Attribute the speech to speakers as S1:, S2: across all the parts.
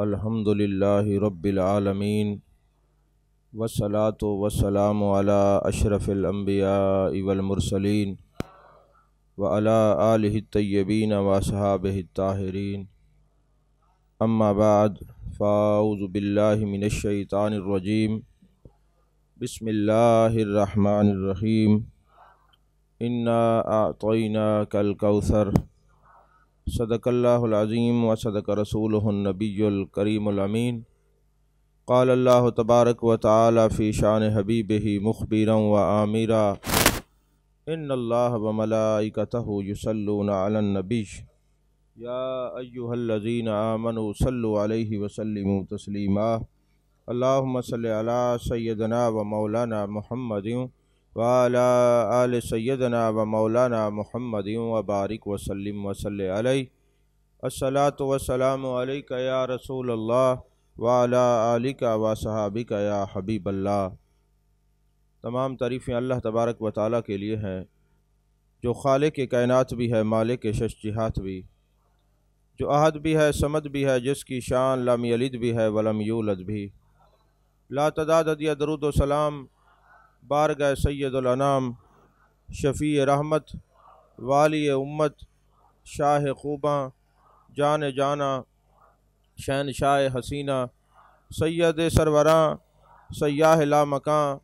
S1: الحمدللہ رب العالمین والصلاة والسلام علی اشرف الانبیاء والمرسلین وعلی آلہ الطیبین واصحابہ الطاہرین اما بعد فاعوذ باللہ من الشیطان الرجیم بسم اللہ الرحمن الرحیم انا اعطیناک الکوثر صدق اللہ العظیم و صدق رسولہ النبی الکریم الامین قال اللہ تبارک و تعالی فی شان حبیبہ مخبرا و آمرا ان اللہ و ملائکتہ یصلون علی النبی یا ایہا الذین آمنوا صلوا علیہ وسلموا تسلیما اللہم صلی علی سیدنا و مولانا محمد وعلی آل سیدنا و مولانا محمد وبارک وسلم وصلی علیہ الصلاۃ والسلام علیک یا رسول اللہ وعلی آلک و صحابک یا حبیب اللہ۔ تمام تعریفیں اللہ تبارک و تعالیٰ کے لیے ہیں جو خالق کائنات بھی ہے، مالک شش جہات بھی، جو احد بھی ہے، صمد بھی ہے، جس کی شان لم یلد بھی ہے ولم یولد بھی۔ لا تعداد عدد درود و سلام بارگاہ سید الانام، شفیع رحمت، والی امت، شاہ خوباں، جان جانا، شہنشاہ حسینہ، سید سروراں، سیاہ لامکاں،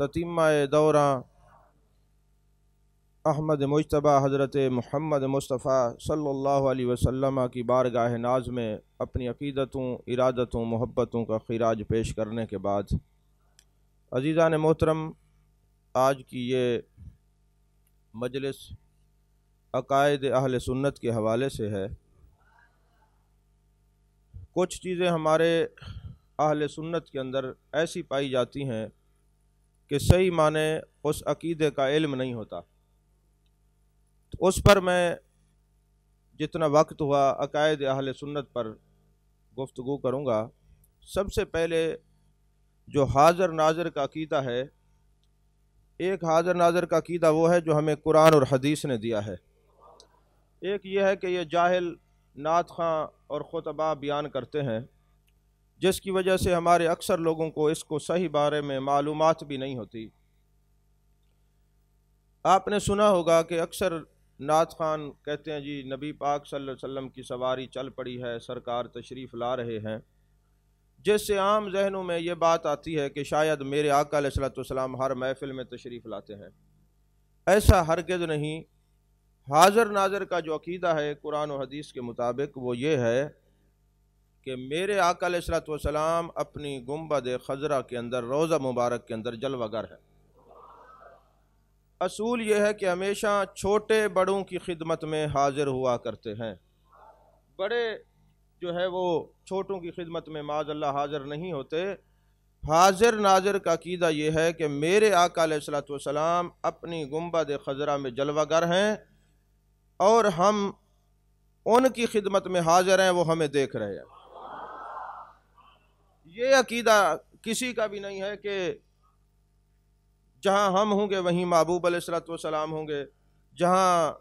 S1: تتمہ دوراں، احمد مجتبی حضرت محمد مصطفیٰ صلی اللہ علیہ وسلم کی بارگاہ ناز میں اپنی عقیدتوں، ارادتوں، محبتوں کا خراج پیش کرنے کے بعد، عزیزان محترم، آج کی یہ مجلس عقائد اہل سنت کے حوالے سے ہے۔ کچھ چیزیں ہمارے اہل سنت کے اندر ایسی پائی جاتی ہیں کہ صحیح معنی اس عقیدے کا علم نہیں ہوتا، تو اس پر میں جتنا وقت ہوا عقائد اہل سنت پر گفتگو کروں گا۔ سب سے پہلے جو حاضر ناظر کا عقیدہ ہے، ایک حاضر ناظر کا عقیدہ وہ ہے جو ہمیں قرآن اور حدیث نے دیا ہے، ایک یہ ہے کہ یہ جاہل نعت خواں اور خطبہ بیان کرتے ہیں، جس کی وجہ سے ہمارے اکثر لوگوں کو اس کو صحیح بارے میں معلومات بھی نہیں ہوتی۔ آپ نے سنا ہوگا کہ اکثر نعت خوان کہتے ہیں جی نبی پاک صلی اللہ علیہ وسلم کی سواری چل پڑی ہے، سرکار تشریف لا رہے ہیں، جس سے عام ذہنوں میں یہ بات آتی ہے کہ شاید میرے آقا علیہ السلام ہر محفل میں تشریف لاتے ہیں۔ ایسا ہرگز نہیں۔ حاضر ناظر کا جو عقیدہ ہے قرآن و حدیث کے مطابق وہ یہ ہے کہ میرے آقا علیہ السلام اپنی گنبد خضرا کے اندر، روضہ مبارک کے اندر جلوہ گر ہے۔ اصول یہ ہے کہ ہمیشہ چھوٹے بڑوں کی خدمت میں حاضر ہوا کرتے ہیں، بڑے جو ہے وہ چھوٹوں کی خدمت میں معاذ اللہ حاضر نہیں ہوتے۔ حاضر ناظر کا عقیدہ یہ ہے کہ میرے آقا علیہ السلام اپنی گنبد خضرا میں جلوہ گر ہیں اور ہم ان کی خدمت میں حاضر ہیں، وہ ہمیں دیکھ رہے ہیں۔ یہ عقیدہ کسی کا بھی نہیں ہے کہ جہاں ہم ہوں گے وہیں محبوب علیہ السلام ہوں گے، جہاں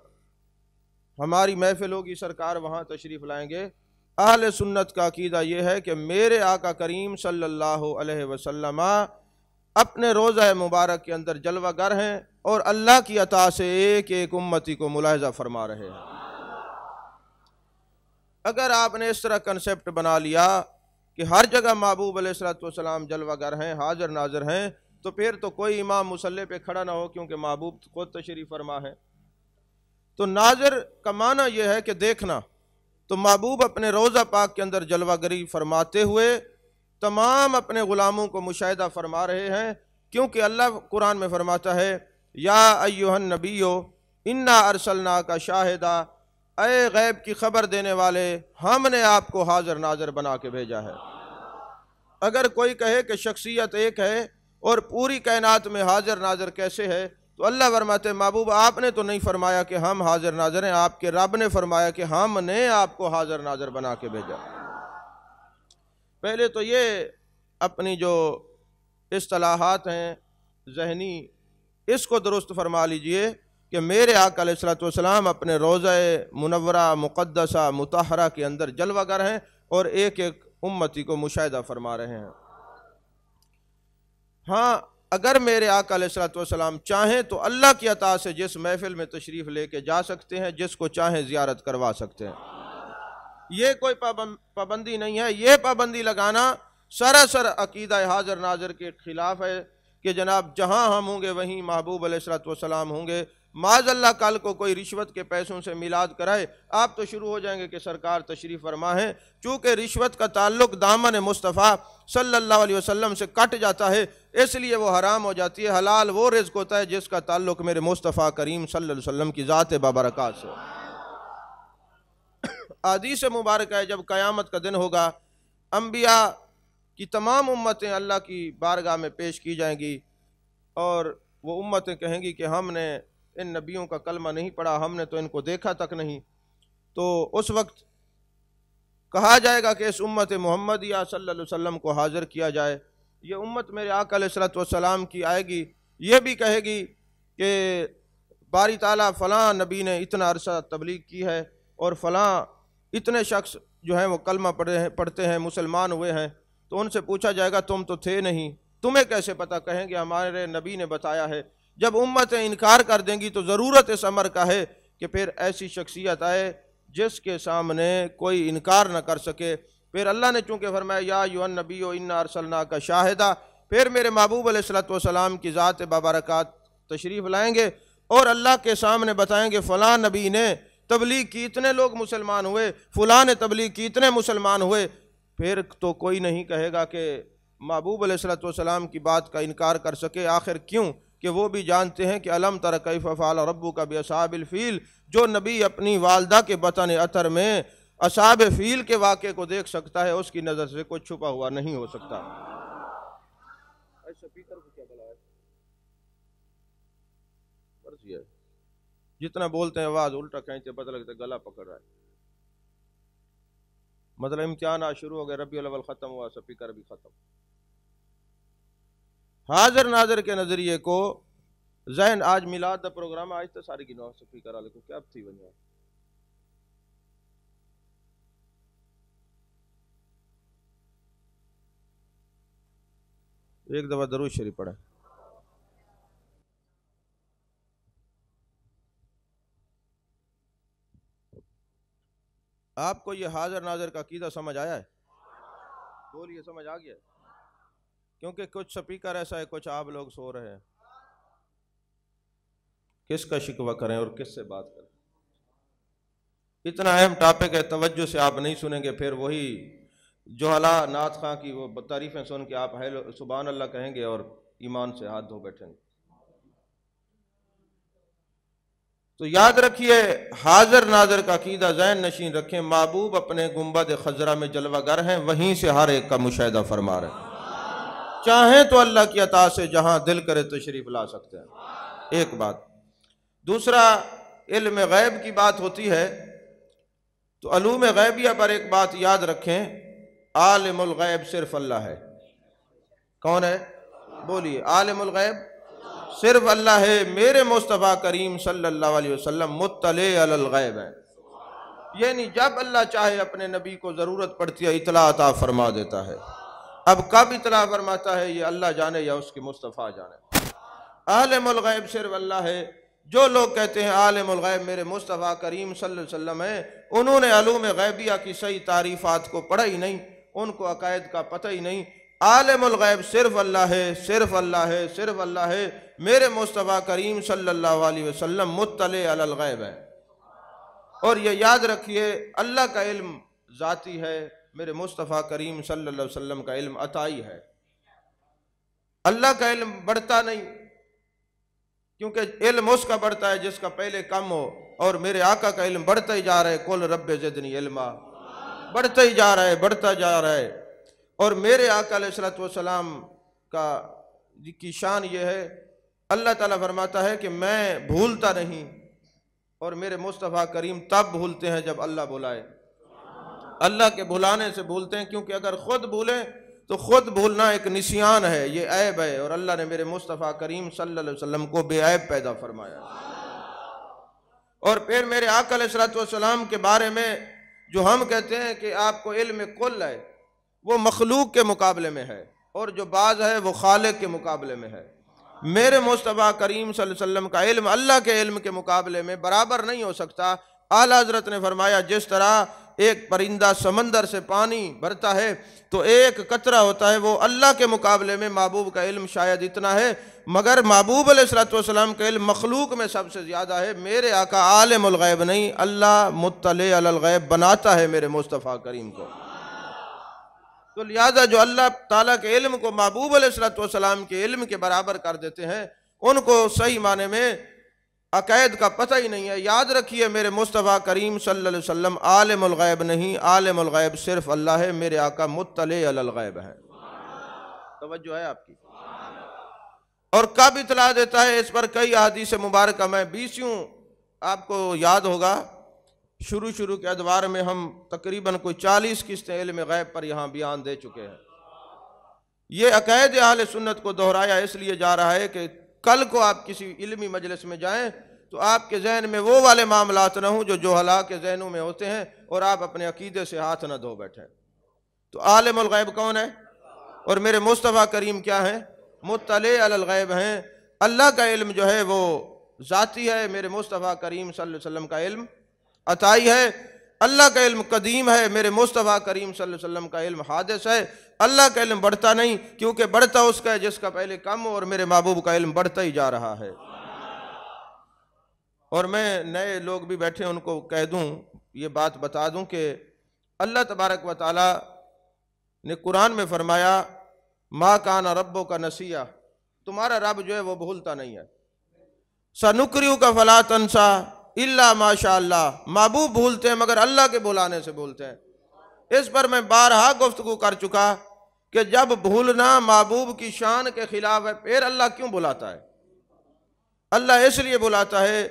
S1: ہماری محفل ہوگی سرکار وہاں تشریف لائیں گے۔ اہل سنت کا عقیدہ یہ ہے کہ میرے آقا کریم صلی اللہ علیہ وسلم اپنے روضہ مبارک کے اندر جلوہ گر ہیں اور اللہ کی عطا سے ایک ایک امتی کو ملاحظہ فرما رہے ہیں۔ اگر آپ نے اس طرح کنسپٹ بنا لیا کہ ہر جگہ محبوب علیہ السلام جلوہ گر ہیں، حاضر ناظر ہیں، تو پھر تو کوئی امام مصلی پہ کھڑا نہ ہو، کیونکہ محبوب خود تشریف فرما ہے۔ تو ناظر کا معنی یہ ہے کہ دیکھنا، تو محبوب اپنے روضہ پاک کے اندر جلوہ گری فرماتے ہوئے تمام اپنے غلاموں کو مشاہدہ فرما رہے ہیں، کیونکہ اللہ قرآن میں فرماتا ہے یا ایھا النبی انا ارسلناک شاہدا، اے غیب کی خبر دینے والے، ہم نے آپ کو حاضر ناظر بنا کے بھیجا ہے۔ اگر کوئی کہے کہ شخصیت ایک ہے اور پوری کائنات میں حاضر ناظر کیسے ہے، تو اللہ فرماتے ہیں محبوب آپ نے تو نہیں فرمایا کہ ہم حاضر ناظر ہیں، آپ کے رب نے فرمایا کہ ہم نے آپ کو حاضر ناظر بنا کے بھیجا۔ پہلے تو یہ اپنی جو اصطلاحات ہیں ذہنی، اس کو درست فرما لیجئے کہ میرے آقا علیہ السلام اپنے روضہ منورہ مقدسہ مطہرہ کے اندر جلوہ گر ہیں اور ایک ایک امتی کو مشاہدہ فرما رہے ہیں۔ ہاں اگر میرے آقا علیہ الصلوۃ والسلام چاہیں تو اللہ کی عطا سے جس محفل میں تشریف لے کے جا سکتے ہیں، جس کو چاہیں زیارت کروا سکتے ہیں، یہ کوئی پابندی نہیں ہے۔ یہ پابندی لگانا سراسر عقیدہ حاضر ناظر کے خلاف ہے کہ جناب جہاں ہم ہوں گے وہیں محبوب علیہ الصلوۃ والسلام ہوں گے۔ معاذ اللہ کل کو کوئی رشوت کے پیسوں سے میلاد کرائے، آپ تو شروع ہو جائیں گے کہ سرکار تشریف فرما ہے۔ چونکہ رشوت کا تعلق دامن مصطفیٰ صلی اللہ علیہ وسلم سے کٹ جاتا ہے، اس لیے وہ حرام ہو جاتی ہے۔ حلال وہ رزق ہوتا ہے جس کا تعلق میرے مصطفیٰ کریم صلی اللہ علیہ وسلم کی ذات بابرکات سے۔ حدیث مبارکہ ہے جب قیامت کا دن ہوگا، انبیاء کی تمام امتیں اللہ کی بارگاہ میں پیش کی جائیں گی، اور وہ امتیں کہیں گی کہ ہم نے ان نبیوں کا کلمہ نہیں پڑھا، ہم نے تو ان کو دیکھا تک نہیں۔ تو اس وقت کہا جائے گا کہ اس امت محمدیہ صلی اللہ علیہ وسلم کو حاضر کیا جائے۔ یہ امت میرے آقا علیہ الصلوۃ والسلام کی آئے گی، یہ بھی کہے گی کہ باری تعالیٰ فلاں نبی نے اتنا عرصہ تبلیغ کی ہے، اور فلاں اتنے شخص جو ہیں وہ کلمہ پڑھتے ہیں، مسلمان ہوئے ہیں۔ تو ان سے پوچھا جائے گا تم تو تھے نہیں، تمہیں کیسے پتہ؟ کہیں گے ہمارے نبی نے بتایا ہے۔ جب امتیں انکار کر دیں گی تو ضرورت اس امر کا ہے کہ پھر ایسی شخصیت آئے جس کے سامنے کوئی انکار نہ کر سکے۔ پھر اللہ نے چونکہ فرمایا یا ایھا النبی انا ارسلناک شاہدا، پھر میرے محبوب علیہ الصلوۃ والسلام کی ذات بابرکات تشریف لائیں گے اور اللہ کے سامنے بتائیں گے فلاں نبی نے تبلیغ کی، اتنے لوگ مسلمان ہوئے، فلاں نے تبلیغ کی، اتنے مسلمان ہوئے۔ پھر تو کوئی نہیں کہے گا کہ محبوب علیہ الصلوۃ والسلام کی بات کا انکار کر سکے۔ آخر کیوں کہ وہ بھی جانتے ہیں کہ الم تر کیف فعل ربک باصحاب الفیل، جو نبی اپنی والدہ کے بطن اطہر میں اصحاب فیل کے واقعے کو دیکھ سکتا ہے، اس کی نظر سے کوئی چھپا ہوا نہیں ہو سکتا۔ سپیکر کو کیا بلا ہے؟ جتنا بولتے ہیں آواز الٹا کھینچتے، پتہ لگتا ہے گلا پکڑ رہا ہے۔ مطلب امتحان آج شروع ہو گئے، ربیع الاول ختم ہوا، سپیکر بھی ختم۔ حاضر ناظر کے نظریے کو ذہن آج میلاد دا پروگرام آج تو ساری گنو سپیکر والے کو کیا تھی بنیا۔ ایک دفعہ درود شریف پڑھیں۔ آپ کو یہ حاضر ناظر کا عقیدہ سمجھ آیا ہے؟ بولیے سمجھ آ گیا؟ کیونکہ کچھ سپیکر ایسا ہے، کچھ آپ لوگ سو رہے ہیں، کس کا شکوہ کریں اور کس سے بات کریں؟ اتنا اہم ٹاپک ہے، توجہ سے آپ نہیں سنیں گے، پھر وہی جوہلا نعت خاں کی وہ تعریفیں سن کے آپ سبحان اللہ کہیں گے اور ایمان سے ہاتھ دھو بیٹھیں گے۔ تو یاد رکھیے حاضر ناظر کا عقیدہ ذہن نشین رکھیں، محبوب اپنے گنبد خضرا میں جلوہ گر ہیں، وہیں سے ہر ایک کا مشاہدہ فرما رہے ہیں۔ چاہیں تو اللہ کی عطا سے جہاں دل کرے تشریف لا سکتے ہیں، ایک بات۔ دوسرا علم غیب کی بات ہوتی ہے تو علوم غیبیہ پر ایک بات یاد رکھیں، عالم الغیب صرف اللہ ہے۔ کون ہے؟ بولیے، عالم الغیب صرف اللہ ہے۔ میرے مصطفیٰ کریم صلی اللہ علیہ وسلم مطلع علی الغیب ہیں، یعنی جب اللہ چاہے اپنے نبی کو ضرورت پڑتی ہے اطلاع عطا فرما دیتا ہے۔ اب کب اطلاع فرماتا ہے یہ اللہ جانے یا اس کی مصطفیٰ جانے۔ عالم الغیب صرف اللہ ہے۔ جو لوگ کہتے ہیں عالم الغیب میرے مصطفیٰ کریم صلی اللہ علیہ وسلم ہیں، انہوں نے علوم غیبیہ کی صحیح تعریفات کو پڑھا ہی نہیں، ان کو عقائد کا پتہ ہی نہیں۔ عالم الغیب صرف اللہ ہے، صرف اللہ ہے، صرف اللہ ہے۔ میرے مصطفیٰ کریم صلی اللہ علیہ وسلم مطلع علی الغیب ہے۔ اور یہ یاد رکھیے اللہ کا علم ذاتی ہے، میرے مصطفیٰ کریم صلی اللہ علیہ وسلم کا علم عطائی ہے۔ اللہ کا علم بڑھتا نہیں، کیونکہ علم اس کا بڑھتا ہے جس کا پہلے کم ہو، اور میرے آقا کا علم بڑھتا ہی جا رہا ہے، قل رب زدنی علما، بڑھتا ہی جا رہا ہے، بڑھتا جا رہا ہے۔ اور میرے آقا علیہ الصلوۃ والسلام کی شان یہ ہے، اللہ تعالیٰ فرماتا ہے کہ میں بھولتا نہیں، اور میرے مصطفیٰ کریم تب بھولتے ہیں جب اللہ بلائے۔ اللہ کے بھلانے سے بھولتے ہیں، کیونکہ اگر خود بھولیں تو خود بھولنا ایک نسیان ہے، یہ عیب ہے، اور اللہ نے میرے مصطفیٰ کریم صلی اللہ علیہ وسلم کو بے عیب پیدا فرمایا۔ اور پھر میرے آقا علیہ الصلوۃ والسلام کے بارے میں جو ہم کہتے ہیں کہ آپ کو علم کل ہے، وہ مخلوق کے مقابلے میں ہے، اور جو باز ہے وہ خالق کے مقابلے میں ہے۔ میرے مصطفیٰ کریم صلی اللہ علیہ وسلم کا علم اللہ کے علم کے مقابلے میں برابر نہیں ہو سکتا۔ اعلیٰ حضرت نے فرمایا جس طرح ایک پرندہ سمندر سے پانی بھرتا ہے تو ایک قطرہ ہوتا ہے، وہ اللہ کے مقابلے میں محبوب کا علم شاید اتنا ہے، مگر محبوب علیہ الصلوۃ والسلام کا علم مخلوق میں سب سے زیادہ ہے۔ میرے آقا عالم الغیب نہیں، اللہ مطلع علی الغیب بناتا ہے میرے مصطفیٰ کریم کو۔ تو لہذا جو اللہ تعالیٰ کے علم کو محبوب علیہ الصلوۃ والسلام کے علم کے برابر کر دیتے ہیں، ان کو صحیح معنی میں عقائد کا پتہ ہی نہیں ہے۔ یاد رکھیے میرے مصطفیٰ کریم صلی اللہ علیہ وسلم عالم الغیب نہیں، عالم الغیب صرف اللہ ہے، میرے آقا مطلع علی الغیب ہے۔ توجہ ہے آپ کی؟ اور کب اطلاع دیتا ہے اس پر کئی احادیث مبارکہ میں 20 آپ کو یاد ہوگا، شروع کے ادوار میں ہم تقریباً کوئی 40 قسطیں علم غیب پر یہاں بیان دے چکے ہیں۔ یہ عقائد اہل سنت کو دہرایا اس لیے جا رہا ہے کہ کل کو آپ کسی علمی مجلس میں جائیں تو آپ کے ذہن میں وہ والے معاملات نہ ہوں جو جہلاء کے ذہنوں میں ہوتے ہیں، اور آپ اپنے عقیدے سے ہاتھ نہ دھو بیٹھیں۔ تو عالم الغیب کون ہے؟ اور میرے مصطفیٰ کریم کیا ہیں؟ مطلع علی الغیب ہیں۔ اللہ کا علم جو ہے وہ ذاتی ہے، میرے مصطفیٰ کریم صلی اللہ علیہ وسلم کا علم عطائی ہے۔ اللہ کا علم قدیم ہے، میرے مصطفیٰ کریم صلی اللہ علیہ وسلم کا علم حادث ہے۔ اللہ کا علم بڑھتا نہیں، کیونکہ بڑھتا اس کا ہے جس کا پہلے کم ہو، اور میرے محبوب کا علم بڑھتا ہی جا رہا ہے۔ اور میں نئے لوگ بھی بیٹھے ان کو کہہ دوں، یہ بات بتا دوں کہ اللہ تبارک و تعالی نے قرآن میں فرمایا ما کان ربک نسیہ، تمہارا رب جو ہے وہ بھولتا نہیں ہے۔ سنقرئک فلا تنسیٰ الا ما شاء اللہ، محبوب بھولتے ہیں مگر اللہ کے بھلانے سے بھولتے ہیں۔ اس پر میں بارہا گفتگو کر چکا کہ جب بھولنا محبوب کی شان کے خلاف ہے، پھر اللہ کیوں بھلاتا ہے؟ اللہ اس لیے بھلاتا ہے،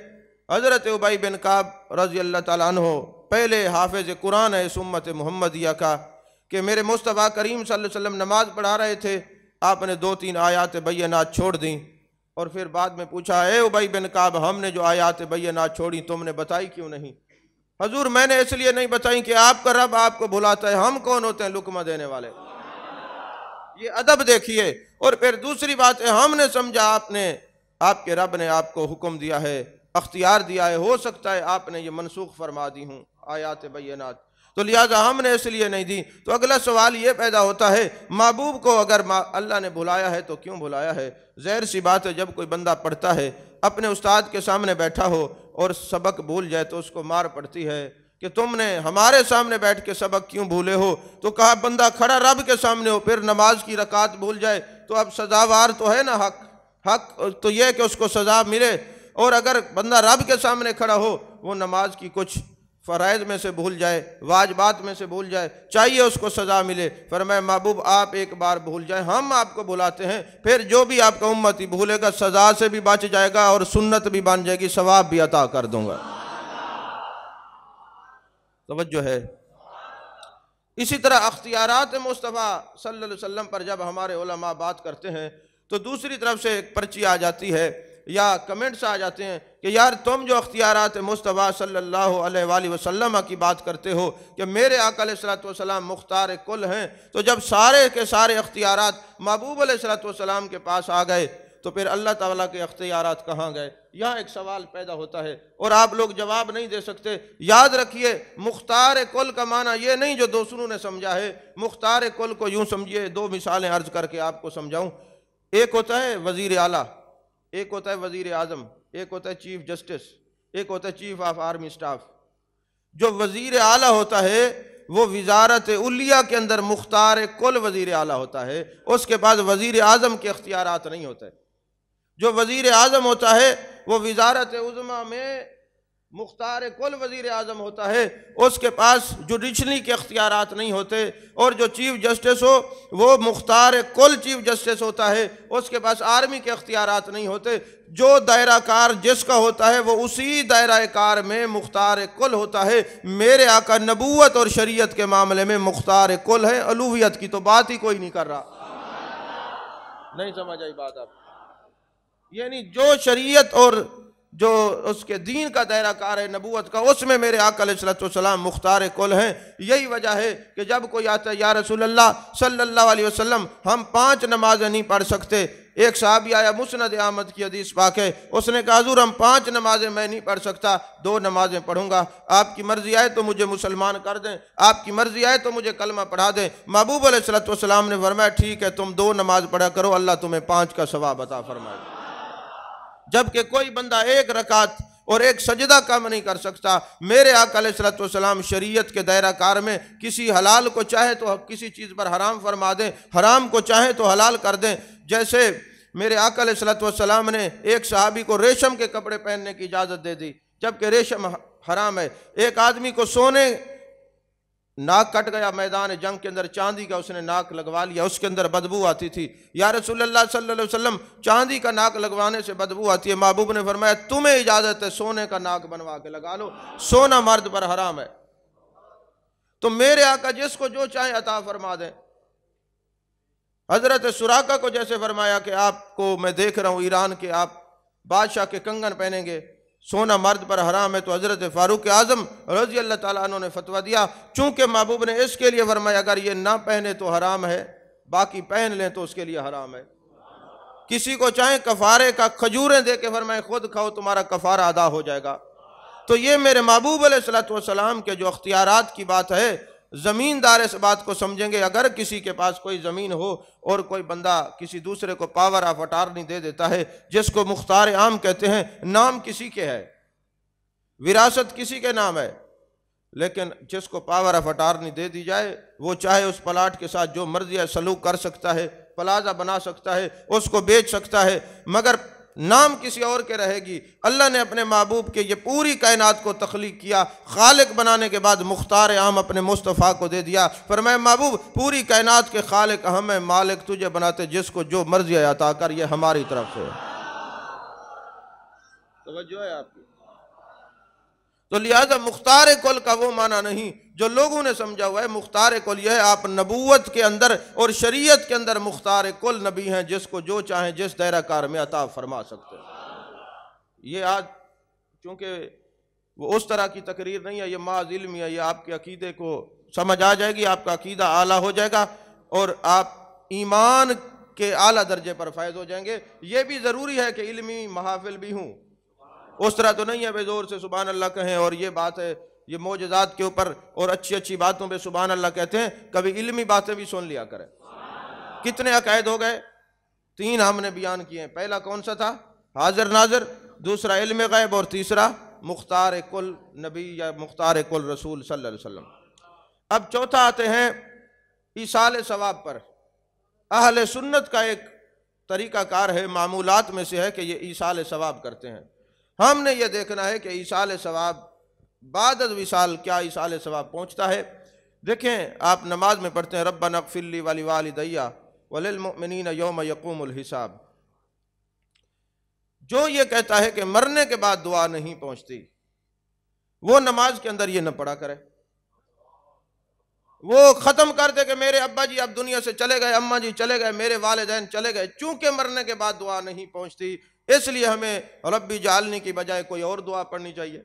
S1: حضرت ابی بن کعب رضی اللہ تعالیٰ عنہ پہلے حافظ قرآن ہے اس امت محمدیہ کا، کہ میرے مصطفیٰ کریم صلی اللہ علیہ وسلم نماز پڑھا رہے تھے، آپ نے 2-3 آیات بینات چھوڑ دیں، اور پھر بعد میں پوچھا اے ابی بن کعب ہم نے جو آیات بینات چھوڑی تم نے بتائی کیوں نہیں؟ حضور میں نے اس لیے نہیں بتائی کہ آپ کا رب آپ کو بھلاتا ہے، ہم کون ہوتے ہیں لقمہ دینے والے؟ یہ ادب دیکھیے۔ اور پھر دوسری بات ہے، ہم نے سمجھا آپ کے رب نے آپ کو حکم دیا ہے، اختیار دیا ہے، ہو سکتا ہے آپ نے یہ منسوخ فرما دی ہوں آیات بینات، تو لہٰذا ہم نے اس لیے نہیں دی۔ تو اگلا سوال یہ پیدا ہوتا ہے، محبوب کو اگر اللہ نے بھلایا ہے تو کیوں بھلایا ہے؟ ظاہر سی بات ہے، جب کوئی بندہ پڑھتا ہے، اپنے استاد کے سامنے بیٹھا ہو اور سبق بھول جائے تو اس کو مار پڑتی ہے کہ تم نے ہمارے سامنے بیٹھ کے سبق کیوں بھولے ہو؟ تو کہا بندہ کھڑا رب کے سامنے ہو، پھر نماز کی رکعت بھول جائے تو اب سزاوار تو ہے نا، حق تو یہ کہ اس کو سزا ملے۔ اور اگر بندہ رب کے سامنے کھڑا ہو، وہ نماز کی کچھ فرائض میں سے بھول جائے، واجبات میں سے بھول جائے، چاہیے اس کو سزا ملے۔ فرمایا محبوب آپ ایک بار بھول جائیں، ہم آپ کو بھلاتے ہیں، پھر جو بھی آپ کا امتی بھولے گا سزا سے بھی بچ جائے گا اور سنت بھی بن جائے گی، ثواب بھی عطا کر دوں گا۔ توجہ ہے۔ اسی طرح اختیارات مصطفیٰ صلی اللہ علیہ وسلم پر جب ہمارے علماء بات کرتے ہیں تو دوسری طرف سے ایک پرچی آ جاتی ہے یا کمنٹس آ جاتے ہیں کہ یار تم جو اختیارات مصطفیٰ صلی اللہ علیہ وآلہ وسلم کی بات کرتے ہو کہ میرے آقا علیہ الصلوۃ والسلام مختار کل ہیں، تو جب سارے کے سارے اختیارات محبوب علیہ الصلوۃ والسلام کے پاس آ گئے تو پھر اللہ تعالیٰ کے اختیارات کہاں گئے؟ یہاں ایک سوال پیدا ہوتا ہے اور آپ لوگ جواب نہیں دے سکتے۔ یاد رکھیے مختار کل کا معنی یہ نہیں جو دوسروں نے سمجھا ہے، مختار کل کو یوں سمجھیے، 2 مثالیں عرض کر کے آپ کو سمجھاؤں۔ ایک ہوتا ہے وزیر اعلیٰ، ایک ہوتا ہے وزیر اعظم، ایک ہوتا ہے چیف جسٹس، ایک ہوتا ہے چیف آف آرمی سٹاف۔ جو وزیر اعلیٰ ہوتا ہے وہ وزارت علیہ کے اندر مختار کل وزیر اعلیٰ ہوتا ہے، اس کے بعد وزیر اعظم کے اختیارات نہیں ہوتے۔ جو وزیر اعظم ہوتا ہے وہ وزارت عظمیٰ میں مختار کل وزیر اعظم ہوتا ہے، اس کے پاس جوڈیشری کے اختیارات نہیں ہوتے۔ اور جو چیف جسٹس ہو وہ مختار کل چیف جسٹس ہوتا ہے، اس کے پاس آرمی کے اختیارات نہیں ہوتے۔ جو دائرہ کار جس کا ہوتا ہے وہ اسی دائرہ کار میں مختار کل ہوتا ہے۔ میرے آقا نبوت اور شریعت کے معاملے میں مختار کل ہے، الوہیت کی تو بات ہی کوئی نہیں کر رہا۔ نہیں سمجھ آئی بات آپ؟ یعنی جو شریعت اور جو اس کے دین کا دائرہ کار ہے نبوت کا، اس میں میرے آقا علیہ الصلوۃ والسلام مختار کل ہیں۔ یہی وجہ ہے کہ جب کوئی آتا ہے یا رسول اللہ صلی اللہ علیہ وسلم ہم 5 نمازیں نہیں پڑھ سکتے، ایک صحابی آیا، مسند احمد کی حدیث پاک ہے، اس نے کہا حضور ہم 5 نمازیں میں نہیں پڑھ سکتا، 2 نمازیں پڑھوں گا، آپ کی مرضی آئے تو مجھے مسلمان کر دیں، آپ کی مرضی آئے تو مجھے کلمہ پڑھا دیں۔ محبوب علیہ الصلوۃ والسلام نے فرمایا ٹھیک ہے تم 2 نماز پڑھا کرو، اللہ تمہیں 5 کا ثواب عطا فرمائے گا۔ جبکہ کوئی بندہ 1 رکعت اور 1 سجدہ کم نہیں کر سکتا۔ میرے آقا علیہ الصلوۃ والسلام شریعت کے دائرہ کار میں کسی حلال کو چاہے تو کسی چیز پر حرام فرما دیں، حرام کو چاہے تو حلال کر دیں۔ جیسے میرے آقا علیہ الصلوۃ والسلام نے ایک صحابی کو ریشم کے کپڑے پہننے کی اجازت دے دی، جبکہ ریشم حرام ہے۔ ایک آدمی کو سونے ناک کٹ گیا میدان جنگ کے اندر، چاندی کا اس نے ناک لگوا لیا، اس کے اندر بدبو آتی تھی۔ یا رسول اللہ صلی اللہ علیہ وسلم چاندی کا ناک لگوانے سے بدبو آتی ہے، محبوب نے فرمایا تمہیں اجازت ہے سونے کا ناک بنوا کے لگا لو، سونا مرد پر حرام ہے۔ تو میرے آقا جس کو جو چاہے عطا فرما دیں۔ حضرت سراقہ کو جیسے فرمایا کہ آپ کو میں دیکھ رہا ہوں ایران کے آپ بادشاہ کے کنگن پہنیں گے، سونا مرد پر حرام ہے، تو حضرت فاروق اعظم رضی اللہ تعالیٰ عنہ نے فتویٰ دیا، چونکہ محبوب نے اس کے لیے فرمایا اگر یہ نہ پہنے تو حرام ہے، باقی پہن لیں تو اس کے لیے حرام ہے۔ کسی کو چاہیں کفارے کا کھجوریں دے کے فرمائے خود کھاؤ تمہارا کفارہ ادا ہو جائے گا۔ تو یہ میرے محبوب علیہ الصلوۃ والسلام کے جو اختیارات کی بات ہے، زمیندار اس بات کو سمجھیں گے۔ اگر کسی کے پاس کوئی زمین ہو اور کوئی بندہ کسی دوسرے کو پاور آف اٹارنی دے دیتا ہے، جس کو مختار عام کہتے ہیں، نام کسی کے ہے، وراثت کسی کے نام ہے، لیکن جس کو پاور آف اٹارنی دے دی جائے وہ چاہے اس پلاٹ کے ساتھ جو مرضی ہے سلوک کر سکتا ہے، پلازہ بنا سکتا ہے، اس کو بیچ سکتا ہے، مگر نام کسی اور کے رہے گی۔ اللہ نے اپنے محبوب کے یہ پوری کائنات کو تخلیق کیا، خالق بنانے کے بعد مختار عام اپنے مصطفیٰ کو دے دیا، فرمایا محبوب پوری کائنات کے خالق ہم ہیں، مالک تجھے بناتے، جس کو جو مرضی عطا کر، یہ ہماری طرف سے ہے۔ توجہ ہے آپ کی؟ تو لہذا مختار کل کا وہ معنی نہیں جو لوگوں نے سمجھا ہوا ہے۔ مختار کل یہ ہے آپ نبوت کے اندر اور شریعت کے اندر مختار کل نبی ہیں، جس کو جو چاہیں جس دائرہ کار میں عطا فرما سکتے ہیں۔ یہ آج چونکہ وہ اس طرح کی تقریر نہیں ہے، یہ محض علمی ہے، یہ آپ کے عقیدے کو سمجھ آ جائے گی، آپ کا عقیدہ اعلیٰ ہو جائے گا اور آپ ایمان کے اعلیٰ درجے پر فائز ہو جائیں گے۔ یہ بھی ضروری ہے کہ علمی محافل بھی ہوں، اس طرح تو نہیں ہے بے زور سے سبحان اللہ کہیں اور یہ بات ہے، یہ معجزات کے اوپر اور اچھی اچھی باتوں پہ سبحان اللہ کہتے ہیں، کبھی علمی باتیں بھی سن لیا کریں۔ کتنے عقائد ہو گئے؟ 3 ہم نے بیان کیے ہیں۔ پہلا کون سا تھا؟ حاضر ناظر، دوسرا علم غیب، اور تیسرا مختار کل نبی یا مختار کل رسول صلی اللہ علیہ وسلم۔ اب چوتھا آتے ہیں ایصال ثواب پر۔ اہل سنت کا ایک طریقہ کار ہے، معمولات میں سے ہے کہ یہ ایصال ثواب کرتے ہیں۔ ہم نے یہ دیکھنا ہے کہ ایصال ثواب بعد از وصال کیا ایصال ثواب پہنچتا ہے۔ دیکھیں آپ نماز میں پڑھتے ہیں ربنا اغفر لی ولوالدی وللمؤمنین یوم یقوم الحساب۔ جو یہ کہتا ہے کہ مرنے کے بعد دعا نہیں پہنچتی، وہ نماز کے اندر یہ نہ پڑھا کرے، وہ ختم کر دے کہ میرے ابا جی اب دنیا سے چلے گئے، اماں جی چلے گئے، میرے والدین چلے گئے، چونکہ مرنے کے بعد دعا نہیں پہنچتی اس لیے ہمیں ربی جعلنی کی بجائے کوئی اور دعا پڑھنی چاہیے۔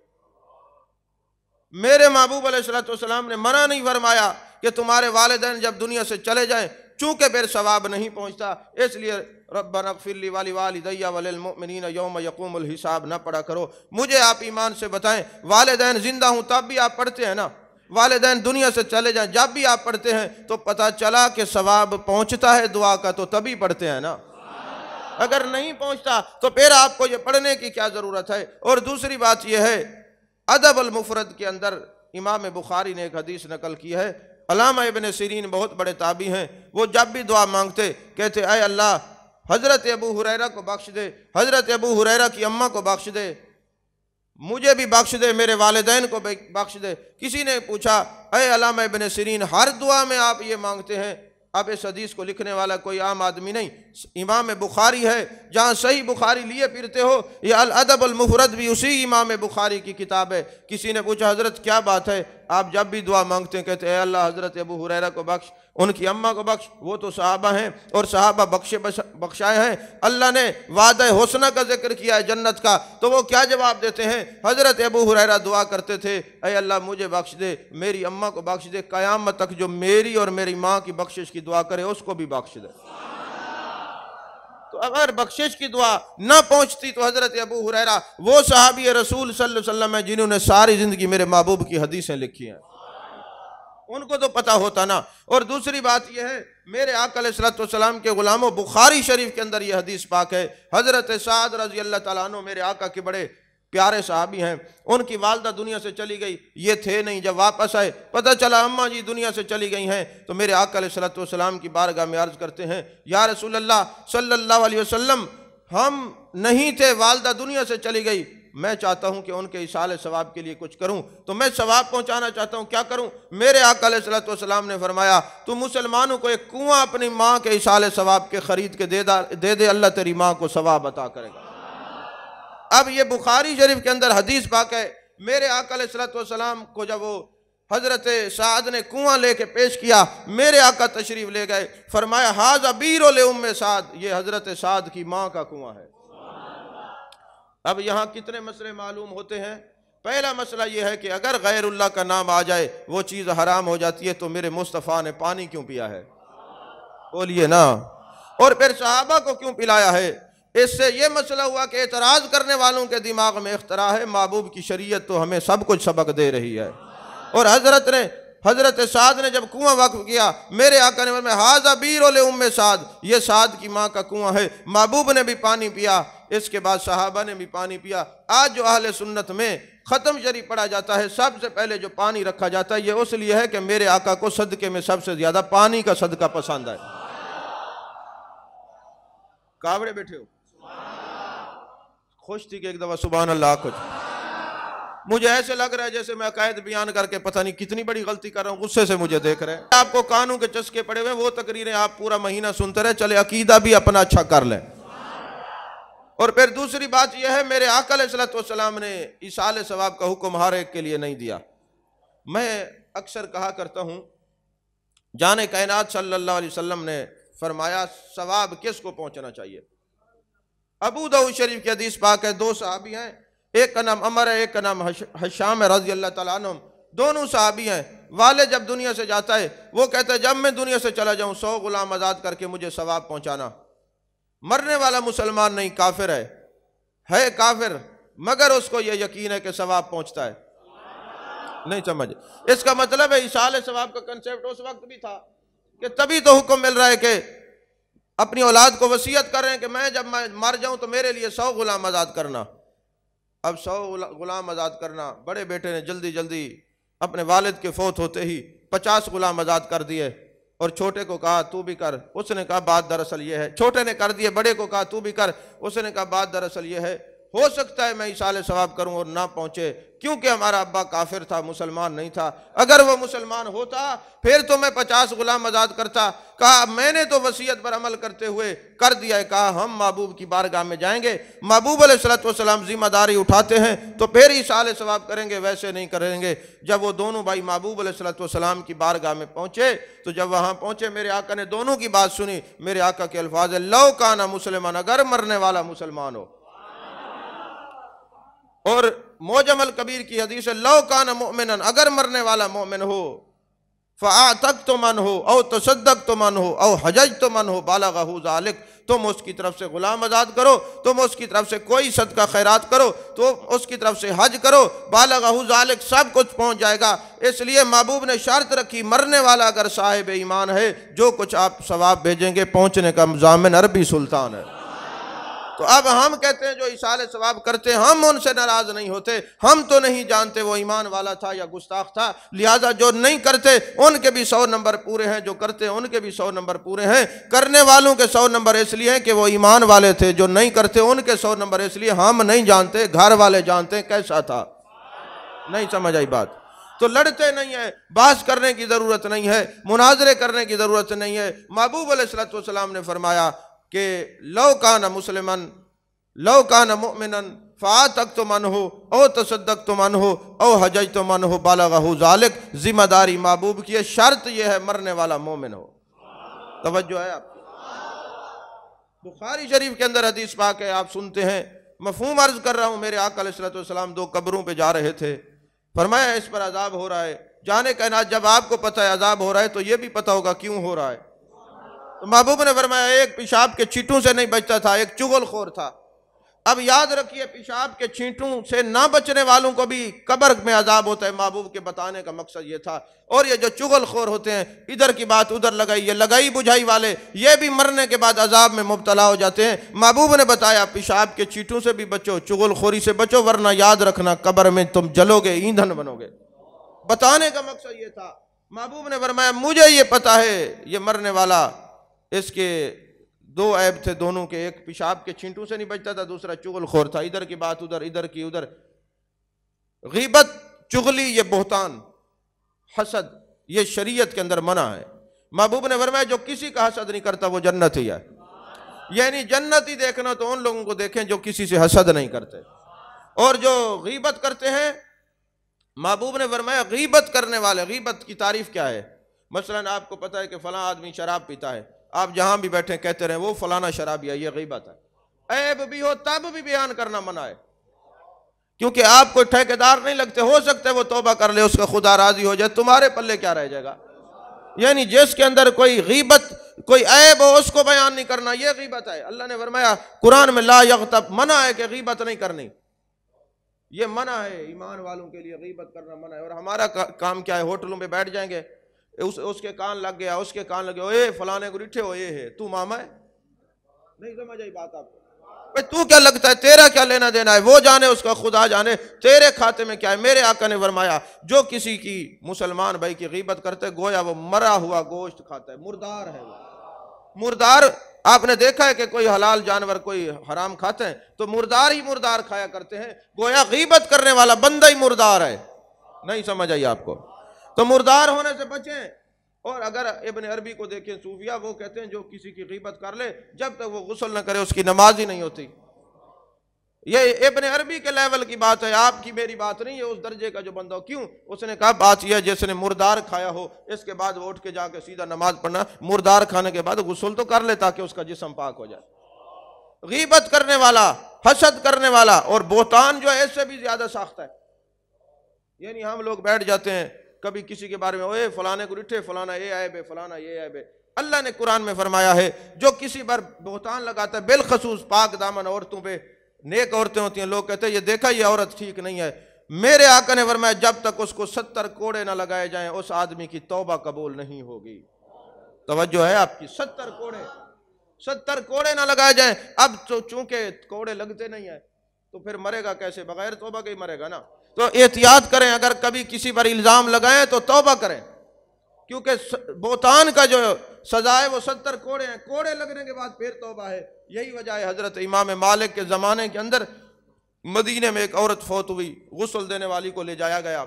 S1: میرے محبوب علیہ الصلوۃ والسلام نے منع نہیں فرمایا کہ تمہارے والدین جب دنیا سے چلے جائیں، چونکہ پھر ثواب نہیں پہنچتا اس لیے ربنا اغفر لی ولوالدی وللمؤمنین یوم یقوم الحساب نہ پڑھا کرو۔ مجھے آپ ایمان سے بتائیں، والدین زندہ ہوں تب بھی آپ پڑھتے ہیں نا؟ والدین دنیا سے چلے جائیں جب بھی آپ پڑھتے ہیں تو پتہ چلا کہ ثواب پہنچتا ہے دعا کا تو تبھی پڑھتے ہیں نا، اگر نہیں پہنچتا تو پھر آپ کو یہ پڑھنے کی کیا ضرورت ہے۔ اور دوسری بات یہ ہے، ادب المفرد کے اندر امام بخاری نے ایک حدیث نقل کی ہے، علامہ ابن سیرین بہت بڑے تابعی ہیں، وہ جب بھی دعا مانگتے کہتے اے اللہ حضرت ابو ہریرہ کو بخش دے، حضرت ابو ہریرہ کی اماں کو بخش دے، مجھے بھی بخش دے، میرے والدین کو بخش دے۔ کسی نے پوچھا اے علامہ ابن سیرین ہر دعا میں آپ یہ مانگتے ہیں؟ اب اس حدیث کو لکھنے والا کوئی عام آدمی نہیں، امام بخاری ہے، جہاں صحیح بخاری لیے پھرتے ہو، یہ الادب المفرد بھی اسی امام بخاری کی کتاب ہے۔ کسی نے پوچھا حضرت کیا بات ہے، آپ جب بھی دعا مانگتے ہیں کہتے ہیں اے اللہ حضرت ابو ہریرہ کو بخش، ان کی اماں کو بخش، وہ تو صحابہ ہیں اور صحابہ بخشائے ہیں۔ اللہ نے وعدہ حسنہ کا ذکر کیا ہے جنت کا، تو وہ کیا جواب دیتے ہیں؟ حضرت ابو ہریرہ دعا کرتے تھے، اے اللہ مجھے بخش دے، میری اماں کو بخش دے، قیامت تک جو میری اور میری ماں کی بخشش کی دعا کرے اس کو بھی بخش دے۔ تو اگر بخشش کی دعا نہ پہنچتی تو حضرت ابو ہریرہ وہ صحابی رسول صلی اللہ علیہ وسلم ہیں جنہوں نے ساری زندگی میرے محبوب کی حدیثیں لکھی ہیں، ان کو تو پتہ ہوتا نا۔ اور دوسری بات یہ ہے، میرے آقا علیہ السلام کے غلاموں، بخاری شریف کے اندر یہ حدیث پاک ہے، حضرت سعد رضی اللہ تعالیٰ عنہ میرے آقا کے بڑے پیارے صحابی ہیں، ان کی والدہ دنیا سے چلی گئی، یہ تھے نہیں، جب واپس آئے پتہ چلا اماں جی دنیا سے چلی گئی ہیں، تو میرے آقا علیہ السلام کی بارگاہ میں عرض کرتے ہیں، یا رسول اللہ صلی اللہ علیہ وسلم، ہم نہیں تھے، والدہ دنیا سے چلی گئی، میں چاہتا ہوں کہ ان کے ایصال ثواب کے لیے کچھ کروں، تو میں ثواب پہنچانا چاہتا ہوں، کیا کروں؟ میرے آقا علیہ السلام نے فرمایا، تو مسلمانوں کو ایک کنواں اپنی ماں کے ایصال ثواب کے خرید کے دے دے، اللہ تیری ماں کو ثواب عطا کرے گا۔ اب یہ بخاری شریف کے اندر حدیث پاک ہے، میرے آقا علیہ السلام کو جب وہ حضرت سعد نے کنواں لے کے پیش کیا، میرے آقا تشریف لے گئے، فرمایا ھذا بیر لأم سعد، یہ حضرت سعد کی ماں کا کنواں ہے۔ اب یہاں کتنے مسئلے معلوم ہوتے ہیں؟ پہلا مسئلہ یہ ہے کہ اگر غیر اللہ کا نام آ جائے وہ چیز حرام ہو جاتی ہے، تو میرے مصطفیٰ نے پانی کیوں پیا ہے؟ بولیے نا۔ اور پھر صحابہ کو کیوں پلایا ہے؟ اس سے یہ مسئلہ ہوا کہ اعتراض کرنے والوں کے دماغ میں اختراع ہے، محبوب کی شریعت تو ہمیں سب کچھ سبق دے رہی ہے۔ اور حضرت سعد نے جب کنواں وقف کیا، میرے آقا نے فرمایا ھذا بیر لأم سعد، یہ سعد کی ماں کا کنواں ہے، محبوب نے بھی پانی پیا، اس کے بعد صحابہ نے بھی پانی پیا۔ آج جو اہل سنت میں ختم شریف پڑھا جاتا ہے، سب سے پہلے جو پانی رکھا جاتا ہے، یہ اس لیے ہے کہ میرے آقا کو صدقے میں سب سے زیادہ پانی کا صدقہ پسند ہے۔ کاوڑے بیٹھے ہو؟ خوش تھی کہ ایک دفعہ سبحان اللہ کچھ، مجھے ایسے لگ رہا ہے جیسے میں عقائد بیان کر کے پتہ نہیں کتنی بڑی غلطی کر رہا ہوں، غصے سے مجھے دیکھ رہے ہیں۔ آپ کو کانوں کے چسکے پڑے ہوئے، وہ تقریریں آپ پورا مہینہ سنتے رہے، چلے عقیدہ بھی اپنا اچھا کر لیں۔ اور پھر دوسری بات یہ ہے، میرے آقا علیہ السلام نے ایصال ثواب کا حکم ہر ایک کے لیے نہیں دیا۔ میں اکثر کہا کرتا ہوں، جان کائنات صلی اللہ علیہ وسلم نے فرمایا ثواب کس کو پہنچنا چاہیے؟ ابو داؤد شریف کی حدیث پاک ہے، دو صحابی ہیں، ایک کا نام عمر ہے، ایک کا نام حشام ہے رضی اللہ تعالیٰ عنہ، دونوں صحابی ہیں۔ والد جب دنیا سے جاتا ہے وہ کہتا ہے جب میں دنیا سے چلا جاؤں 100 غلام آزاد کر کے مجھے ثواب پہنچانا۔ مرنے والا مسلمان نہیں، کافر ہے کافر، مگر اس کو یہ یقین ہے کہ ثواب پہنچتا ہے۔ نہیں سمجھے؟ اس کا مطلب ہے ایصال ثواب کا کنسیپٹ اس وقت بھی تھا کہ تبھی تو حکم مل رہا ہے کہ اپنی اولاد کو وصیت کر رہے ہیں کہ میں جب میں مر جاؤں تو میرے لیے 100 غلام آزاد کرنا۔ اب 100 غلام آزاد کرنا، بڑے بیٹے نے جلدی اپنے والد کے فوت ہوتے ہی 50 غلام آزاد کر دیے، اور چھوٹے کو کہا تو بھی کر، اس نے کہا بات دراصل یہ ہے، چھوٹے نے کر دیے، بڑے کو کہا تو بھی کر، اس نے کہا بات دراصل یہ ہے، ہو سکتا ہے میں ایصال ثواب کروں اور نہ پہنچے، کیونکہ ہمارا ابا کافر تھا، مسلمان نہیں تھا، اگر وہ مسلمان ہوتا پھر تو میں 50 غلام آزاد کرتا۔ کہا میں نے تو وصیت پر عمل کرتے ہوئے کر دیا ہے، کہا ہم محبوب کی بارگاہ میں جائیں گے، محبوب علیہ السلام ذمہ داری اٹھاتے ہیں تو پھر ایصال ثواب کریں گے، ویسے نہیں کریں گے۔ جب وہ دونوں بھائی محبوب علیہ السلام کی بارگاہ میں پہنچے تو جب وہاں پہنچے میرے آقا نے دونوں کی بات سنی، میرے آقا کے الفاظ ہے لو کان مسلمان، اگر مرنے والا مسلمان ہو۔ اور معجم الکبیر کی حدیث ہے لو کان مؤمنا، اگر مرنے والا مومن ہو، فاعتقت من ہو او تصدقت من ہو او حججت من ہو بالغہ ذالک، تم اس کی طرف سے غلام آزاد کرو، تم اس کی طرف سے کوئی صدقہ خیرات کرو، تو اس کی طرف سے حج کرو، بالغہ ذالک، سب کچھ پہنچ جائے گا۔ اس لیے محبوب نے شرط رکھی مرنے والا اگر صاحب ایمان ہے، جو کچھ آپ ثواب بھیجیں گے پہنچنے کا ضامن عربی سلطان ہے۔ تو اب ہم کہتے ہیں جو ایصال ثواب کرتے ہیں ہم ان سے ناراض نہیں ہوتے، ہم تو نہیں جانتے وہ ایمان والا تھا یا گستاخ تھا، لہٰذا جو نہیں کرتے ان کے بھی 100 نمبر پورے ہیں، جو کرتے ہیں ان کے بھی 100 نمبر پورے ہیں۔ کرنے والوں کے 100 نمبر اس لیے ہیں کہ وہ ایمان والے تھے، جو نہیں کرتے ان کے 100 نمبر اس لیے ہم نہیں جانتے، گھر والے جانتے ہیں کیسا تھا۔ نہیں سمجھ آئی بات؟ تو لڑتے نہیں ہیں، بحث کرنے کی ضرورت نہیں ہے، مناظرے کرنے کی ضرورت نہیں ہے۔ محبوب علیہ السلام نے فرمایا کہ لو کان مسلمن لو کان مؤمنا فَآتَقْتُمْ عَنْهُ او تَصَدَّقْتُمْ عَنْهُ او حَجَجْتُمْ عَنْهُ بَلَغَهُ ذَلِكَ، ذمہ داری محبوب کی ہے، شرط یہ ہے مرنے والا مومن ہو۔ توجہ ہے آپ کی؟ بخاری شریف کے اندر حدیث پاک ہے، آپ سنتے ہیں، مفہوم عرض کر رہا ہوں۔ میرے آقا علیہ الصلوۃ والسلام 2 قبروں پہ جا رہے تھے، فرمایا اس پر عذاب ہو رہا ہے۔ جانے کائنات، جب آپ کو پتہ ہے عذاب ہو رہا ہے تو یہ بھی پتہ ہوگا کیوں ہو رہا ہے۔ تو محبوب نے فرمایا ایک پیشاب کے چھینٹوں سے نہیں بچتا تھا، ایک چغل خور تھا۔ اب یاد رکھیے، پیشاب کے چھینٹوں سے نہ بچنے والوں کو بھی قبر میں عذاب ہوتا ہے۔ محبوب کے بتانے کا مقصد یہ تھا۔ اور یہ جو چغل خور ہوتے ہیں، ادھر کی بات ادھر لگائی، یہ لگائی بجھائی والے، یہ بھی مرنے کے بعد عذاب میں مبتلا ہو جاتے ہیں۔ محبوب نے بتایا پیشاب کے چھینٹوں سے بھی بچو، چغل خوری سے بچو، ورنہ یاد رکھنا قبر میں تم جلو گے، ایندھن بنو گے۔ بتانے کا مقصد یہ تھا۔ محبوب نے فرمایا مجھے یہ پتہ ہے یہ مرنے والا، اس کے 2 عیب تھے دونوں کے، ایک پیشاب کے چھینٹوں سے نہیں بچتا تھا، دوسرا چغل خور تھا، ادھر کی بات ادھر، ادھر کی ادھر۔ غیبت، چغلی، یہ بہتان، حسد، یہ شریعت کے اندر منع ہے۔ محبوب نے فرمایا جو کسی کا حسد نہیں کرتا وہ جنت ہی ہے۔ یعنی جنت ہی دیکھنا تو ان لوگوں کو دیکھیں جو کسی سے حسد نہیں کرتے۔ اور جو غیبت کرتے ہیں، محبوب نے فرمایا غیبت کرنے والے، غیبت کی تعریف کیا ہے؟ مثلا آپ کو پتہ ہے کہ فلاں آدمی شراب پیتا ہے، آپ جہاں بھی بیٹھیں کہتے رہیں وہ فلانا شرابی ہے، یہ غیبت ہے۔ عیب بھی ہو تب بھی بیان کرنا منع ہے، کیونکہ آپ کو ٹھیکیدار نہیں لگتے، ہو سکتا ہے وہ توبہ کر لے، اس کا خدا راضی ہو جائے، تمہارے پلے کیا رہ جائے گا؟ یعنی جس کے اندر کوئی غیبت، کوئی عیب ہو، اس کو بیان نہیں کرنا، یہ غیبت ہے۔ اللہ نے فرمایا قرآن میں لا یغتب، منع ہے کہ غیبت نہیں کرنی، یہ منع ہے۔ ایمان والوں کے لیے غیبت کرنا منع ہے۔ اور ہمارا کام کیا ہے؟ ہوٹلوں پہ بیٹھ جائیں گے، اس کے کان لگ گیا، اس کے کان لگ گیا، اے فلانے کو ڈٹھے ہو، یہ ہے تو ماما ہے، نہیں سمجھ آئی بات آپ کو؟ تو کیا لگتا ہے، تیرا کیا لینا دینا ہے؟ وہ جانے، اس کا خدا جانے، تیرے کھاتے میں کیا ہے؟ میرے آقا نے فرمایا جو کسی کی مسلمان بھائی کی غیبت کرتے گویا وہ مرا ہوا گوشت کھاتا ہے، مردار ہے وہ۔ مردار، آپ نے دیکھا ہے کہ کوئی حلال جانور کوئی حرام کھاتے ہیں تو مردار ہی مردار کھایا کرتے ہیں، گویا غیبت کرنے والا بندہ ہی مردار ہے۔ نہیں سمجھ آئی آپ کو؟ تو مردار ہونے سے بچیں۔ اور اگر ابن عربی کو دیکھیں، صوفیہ، وہ کہتے ہیں جو کسی کی غیبت کر لے جب تک وہ غسل نہ کرے اس کی نماز ہی نہیں ہوتی۔ یہ ابن عربی کے لیول کی بات ہے، آپ کی میری بات نہیں ہے، اس درجے کا جو بندہ ہو۔ کیوں؟ اس نے کہا بات یہ ہے جس نے مردار کھایا ہو، اس کے بعد وہ اٹھ کے جا کے سیدھا نماز پڑھنا، مردار کھانے کے بعد غسل تو کر لے تاکہ اس کا جسم پاک ہو جائے۔ غیبت کرنے والا، حسد کرنے والا، اور بہتان جو ہے اس سے بھی زیادہ سخت ہے۔ یعنی ہم لوگ بیٹھ جاتے ہیں کبھی کسی کے بارے میں، اوے فلانے کو ڈٹھے، فلانا یہ عیب ہے، فلانا یہ عیب ہے۔ اللہ نے قرآن میں فرمایا ہے جو کسی پر بہتان لگاتا ہے، بالخصوص پاک دامن عورتوں پہ، نیک عورتیں ہوتی ہیں، لوگ کہتے ہیں یہ دیکھا یہ عورت ٹھیک نہیں ہے، میرے آقا نے فرمایا جب تک اس کو 70 کوڑے نہ لگائے جائیں اس آدمی کی توبہ قبول نہیں ہوگی۔ توجہ ہے آپ کی؟ 70 کوڑے نہ لگائے جائیں۔ اب تو چونکہ کوڑے لگتے نہیں ہیں تو پھر مرے گا کیسے؟ بغیر توبہ کے ہی مرے گا نا۔ تو احتیاط کریں، اگر کبھی کسی پر الزام لگائیں تو توبہ کریں، کیونکہ بہتان کا جو سزا ہے وہ 70 کوڑے ہیں، کوڑے لگنے کے بعد پھر توبہ ہے۔ یہی وجہ ہے حضرت امام مالک کے زمانے کے اندر مدینے میں ایک عورت فوت ہوئی، غسل دینے والی کو لے جایا گیا،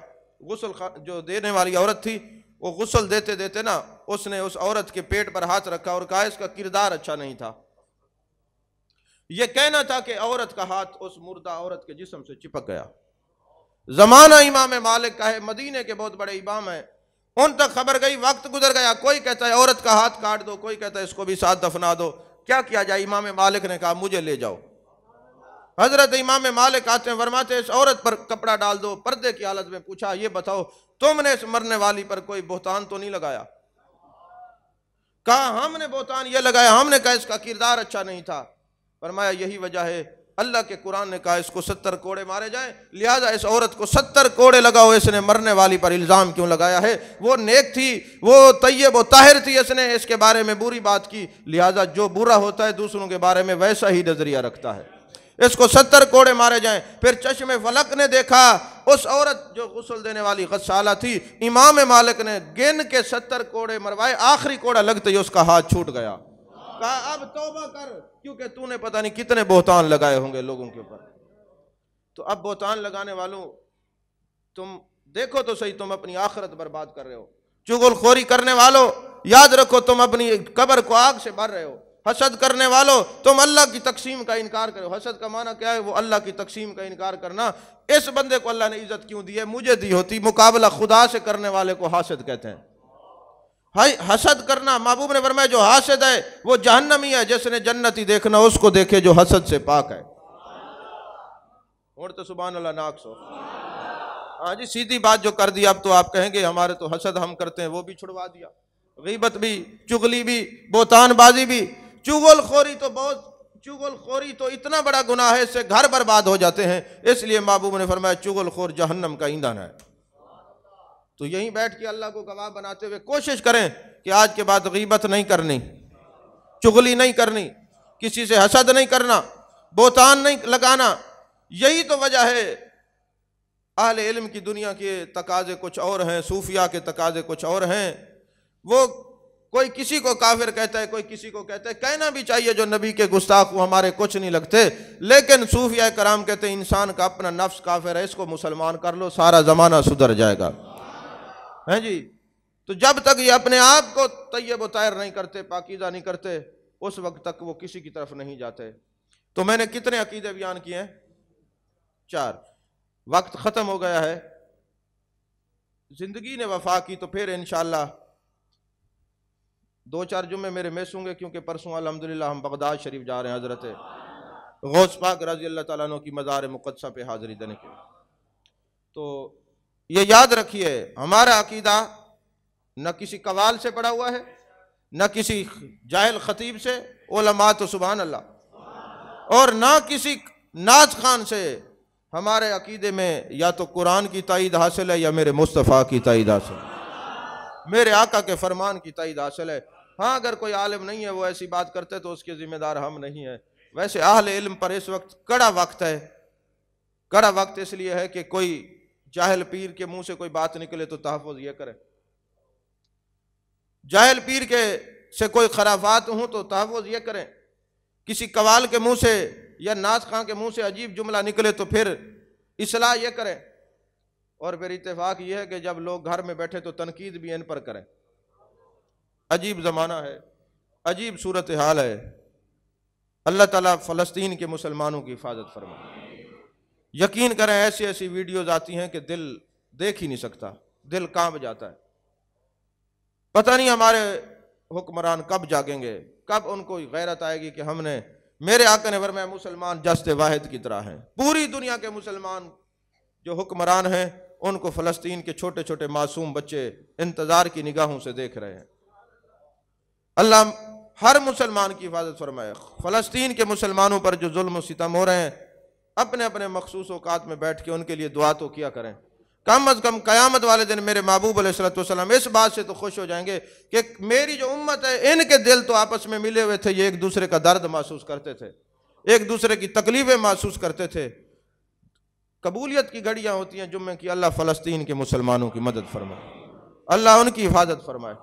S1: غسل جو دینے والی عورت تھی وہ غسل دیتے دیتے نا اس نے اس عورت کے پیٹ پر ہاتھ رکھا اور کہا اس کا کردار اچھا نہیں تھا۔ یہ کہنا تھا کہ عورت کا ہاتھ اس مردہ عورت کے جسم سے چپک گیا۔ زمانہ امام مالک کا ہے، مدینے کے بہت بڑے امام ہیں، ان تک خبر گئی، وقت گزر گیا، کوئی کہتا ہے عورت کا ہاتھ کاٹ دو، کوئی کہتا ہے اس کو بھی ساتھ دفنا دو، کیا کیا جائے؟ امام مالک نے کہا مجھے لے جاؤ۔ حضرت امام مالک آتے ہیں، فرماتے ہیں اس عورت پر کپڑا ڈال دو، پردے کی حالت میں پوچھا یہ بتاؤ تم نے اس مرنے والی پر کوئی بہتان تو نہیں لگایا؟ کہا ہم نے بہتان یہ لگایا، ہم نے کہا اس کا کردار اچھا نہیں تھا۔ فرمایا یہی وجہ ہے اللہ کے قرآن نے کہا اس کو 70 کوڑے مارے جائیں، لہٰذا اس عورت کو 70 کوڑے لگاؤ۔ اس نے مرنے والی پر الزام کیوں لگایا ہے؟ وہ نیک تھی، وہ طیب و طاہر تھی، اس نے اس کے بارے میں بری بات کی، لہٰذا جو برا ہوتا ہے دوسروں کے بارے میں ویسا ہی نظریہ رکھتا ہے، اس کو 70 کوڑے مارے جائیں۔ پھر چشم فلک نے دیکھا اس عورت جو غسل دینے والی غسالہ تھی، امام مالک نے گن کے 70 کوڑے مروائے، آخری کوڑا لگتے ہی اس کا ہاتھ چھوٹ گیا۔ کہا اب توبہ کر، کیونکہ تو نے پتہ نہیں کتنے بہتان لگائے ہوں گے لوگوں کے اوپر۔ تو اب بہتان لگانے والوں تم دیکھو تو صحیح، تم اپنی آخرت برباد کر رہے ہو۔ چغل خوری کرنے والوں یاد رکھو تم اپنی قبر کو آگ سے بھر رہے ہو۔ حسد کرنے والوں تم اللہ کی تقسیم کا انکار کرو۔ حسد کا معنی کیا ہے؟ وہ اللہ کی تقسیم کا انکار کرنا۔ اس بندے کو اللہ نے عزت کیوں دی ہے؟ مجھے دی ہوتی۔ مقابلہ خدا سے کرنے والے کو حاسد کہتے ہیں۔ حسد کرنا، محبوب نے فرمایا جو حاسد ہے وہ جہنمی ہے، جس نے جنتی دیکھنا اس کو دیکھے جو حسد سے پاک ہے۔ اور تو سبحان اللہ ناک سو۔ ہاں جی، سیدھی بات جو کر دی، اب تو آپ کہیں گے ہمارے تو حسد ہم کرتے ہیں، وہ بھی چھڑوا دیا۔ غیبت بھی، چغلی بھی، بہتان بازی بھی، چغل خوری تو اتنا بڑا گناہ ہے، اس سے گھر برباد ہو جاتے ہیں۔ اس لیے محبوب نے فرمایا چغل خور جہنم کا ایندھن ہے۔ تو یہیں بیٹھ کے اللہ کو گواہ بناتے ہوئے کوشش کریں کہ آج کے بعد غیبت نہیں کرنی، چغلی نہیں کرنی، کسی سے حسد نہیں کرنا، بہتان نہیں لگانا۔ یہی تو وجہ ہے اہل علم کی دنیا کے تقاضے کچھ اور ہیں، صوفیاء کے تقاضے کچھ اور ہیں۔ وہ کوئی کسی کو کافر کہتا ہے، کوئی کسی کو کہتا ہے، کہنا بھی چاہیے جو نبی کے گستاخ وہ ہمارے کچھ نہیں لگتے، لیکن صوفیاء کرام کہتے ہیں انسان کا اپنا نفس کافر ہے، اس کو مسلمان کر لو سارا زمانہ سدھر جائے گا۔ ہیں جی، تو جب تک یہ اپنے آپ کو طیب و طاہر نہیں کرتے، پاکیزہ نہیں کرتے، اس وقت تک وہ کسی کی طرف نہیں جاتے۔ تو میں نے کتنے عقیدے بیان کیے ہیں؟ 4۔ وقت ختم ہو گیا ہے، زندگی نے وفا کی تو پھر انشاءاللہ 2-4 جمعے میرے مس ہوں گے، کیونکہ پرسوں الحمدللہ ہم بغداد شریف جا رہے ہیں حضرت غوث پاک رضی اللہ تعالیٰ عنہ کی مزار مقدسہ پہ حاضری دینے کے۔ تو یہ یاد رکھیے، ہمارا عقیدہ نہ کسی قوال سے پڑا ہوا ہے، نہ کسی جاہل خطیب سے، علماء تو سبحان اللہ، اور نہ کسی ناچ خان سے۔ ہمارے عقیدے میں یا تو قرآن کی تائید حاصل ہے یا میرے مصطفیٰ کی تائید حاصل ہے، میرے آقا کے فرمان کی تائید حاصل ہے۔ ہاں اگر کوئی عالم نہیں ہے وہ ایسی بات کرتے تو اس کے ذمہ دار ہم نہیں ہیں۔ ویسے اہل علم پر اس وقت کڑا وقت ہے، کڑا وقت اس لیے ہے کہ کوئی جاہل پیر کے منہ سے کوئی بات نکلے تو تحفظ یہ کریں، جاہل پیر سے کوئی خرافات ہوں تو تحفظ یہ کریں، کسی قوال کے منہ سے یا ناز خان کے منہ سے عجیب جملہ نکلے تو پھر اصلاح یہ کریں۔ اور پھر اتفاق یہ ہے کہ جب لوگ گھر میں بیٹھے تو تنقید بھی ان پر کریں۔ عجیب زمانہ ہے، عجیب صورتحال ہے۔ اللہ تعالیٰ فلسطین کے مسلمانوں کی حفاظت فرمائے۔ یقین کریں ایسی ایسی ویڈیوز آتی ہیں کہ دل دیکھ ہی نہیں سکتا، دل کانپ جاتا ہے۔ پتہ نہیں ہمارے حکمران کب جاگیں گے، کب ان کو غیرت آئے گی کہ ہم نے، میرے آقا نے فرمایا مسلمان جست واحد کی طرح ہیں۔ پوری دنیا کے مسلمان جو حکمران ہیں ان کو فلسطین کے چھوٹے چھوٹے معصوم بچے انتظار کی نگاہوں سے دیکھ رہے ہیں۔ اللہ ہر مسلمان کی حفاظت فرمائے۔ فلسطین کے مسلمانوں پر جو ظلم و ستم ہو رہے ہیں، اپنے اپنے مخصوص اوقات میں بیٹھ کے ان کے لیے دعا تو کیا کریں۔ کم از کم قیامت والے دن میرے محبوب علیہ السلام اس بات سے تو خوش ہو جائیں گے کہ میری جو امت ہے ان کے دل تو آپس میں ملے ہوئے تھے، یہ ایک دوسرے کا درد محسوس کرتے تھے، ایک دوسرے کی تکلیفیں محسوس کرتے تھے۔ قبولیت کی گھڑیاں ہوتی ہیں جمعے کی۔ اللہ فلسطین کے مسلمانوں کی مدد فرمائے، اللہ ان کی حفاظت فرمائے،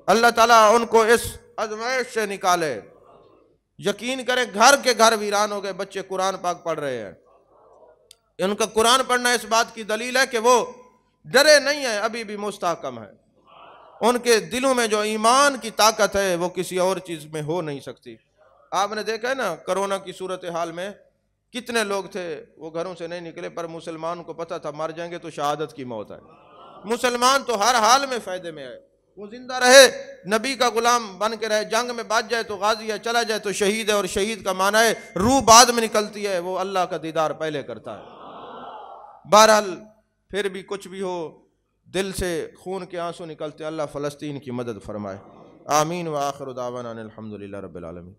S1: اللہ تعالیٰ ان کو اس آزمائش سے نکالے۔ یقین کریں گھر کے گھر ویران ہو گئے، بچے قرآن پاک پڑھ رہے ہیں۔ ان کا قرآن پڑھنا اس بات کی دلیل ہے کہ وہ ڈرے نہیں ہیں، ابھی بھی مستحکم ہے۔ ان کے دلوں میں جو ایمان کی طاقت ہے وہ کسی اور چیز میں ہو نہیں سکتی۔ آپ نے دیکھا ہے نا کرونا کی صورتحال میں کتنے لوگ تھے وہ گھروں سے نہیں نکلے، پر مسلمان کو پتہ تھا مر جائیں گے تو شہادت کی موت ہے۔ مسلمان تو ہر حال میں فائدے میں ہے، وہ زندہ رہے نبی کا غلام بن کے رہے، جنگ میں بچ جائے تو غازی ہے، چلا جائے تو شہید ہے، اور شہید کا معنی ہے روح بعد میں نکلتی ہے، وہ اللہ کا دیدار پہلے کرتا ہے۔ بہرحال پھر بھی کچھ بھی ہو، دل سے خون کے آنسو نکلتے، اللہ فلسطین کی مدد فرمائے۔ آمین و آخر دعوانا الحمدللہ رب العالمین۔